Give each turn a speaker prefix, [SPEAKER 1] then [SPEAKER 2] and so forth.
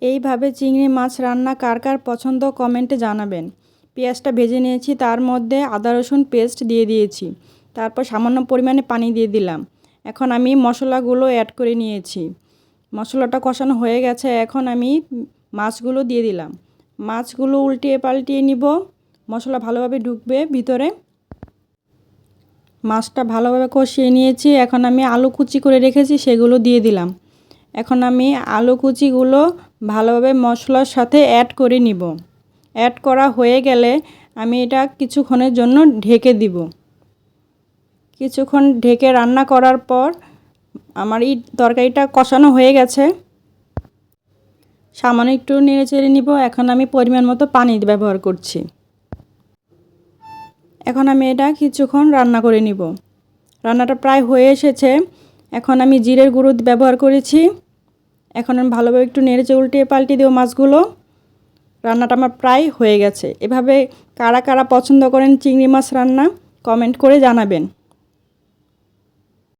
[SPEAKER 1] এইভাবে চিংড়ি মাছ রান্না কার কার পছন্দ কমেন্টে জানাবেন। পেঁয়াজটা ভেজে নিয়েছি, তার মধ্যে আদা রসুন পেস্ট দিয়ে দিয়েছি, তারপর সামান্য পরিমাণে পানি দিয়ে দিলাম। এখন আমি মশলাগুলো অ্যাড করে নিয়েছি, মশলাটা কষানো হয়ে গেছে। এখন আমি মাছগুলো দিয়ে দিলাম, মাছগুলো উল্টিয়ে পাল্টিয়ে নিব, মশলা ভালোভাবে ঢুকবে ভিতরে। মাছটা ভালোভাবে কষিয়ে নিয়েছি। এখন আমি আলু কুচি করে রেখেছি সেগুলো দিয়ে দিলাম। এখন আমি আলু কুচিগুলো ভালোভাবে মশলার সাথে অ্যাড করে নিব। অ্যাড করা হয়ে গেলে আমি এটা কিছুক্ষণের জন্য ঢেকে দিব। কিছুক্ষণ ঢেকে রান্না করার পর আমার এই তরকারিটা কষানো হয়ে গেছে। সামান্য একটু নেড়ে চেড়ে নিব। এখন আমি পরিমাণ মতো পানি ব্যবহার করছি। এখন আমি এটা কিছুক্ষণ রান্না করে নিব। রান্নাটা প্রায় হয়ে এসেছে। এখন আমি জিরের গুঁড়ো ব্যবহার করেছি। এখন আমি ভালোভাবে একটু নেড়ে উল্টিয়ে পাল্টিয়ে দেব মাছগুলো। রান্নাটা আমার প্রায় হয়ে গেছে। এভাবে কারা কারা পছন্দ করেন চিংড়ি মাছ রান্না কমেন্ট করে জানাবেন।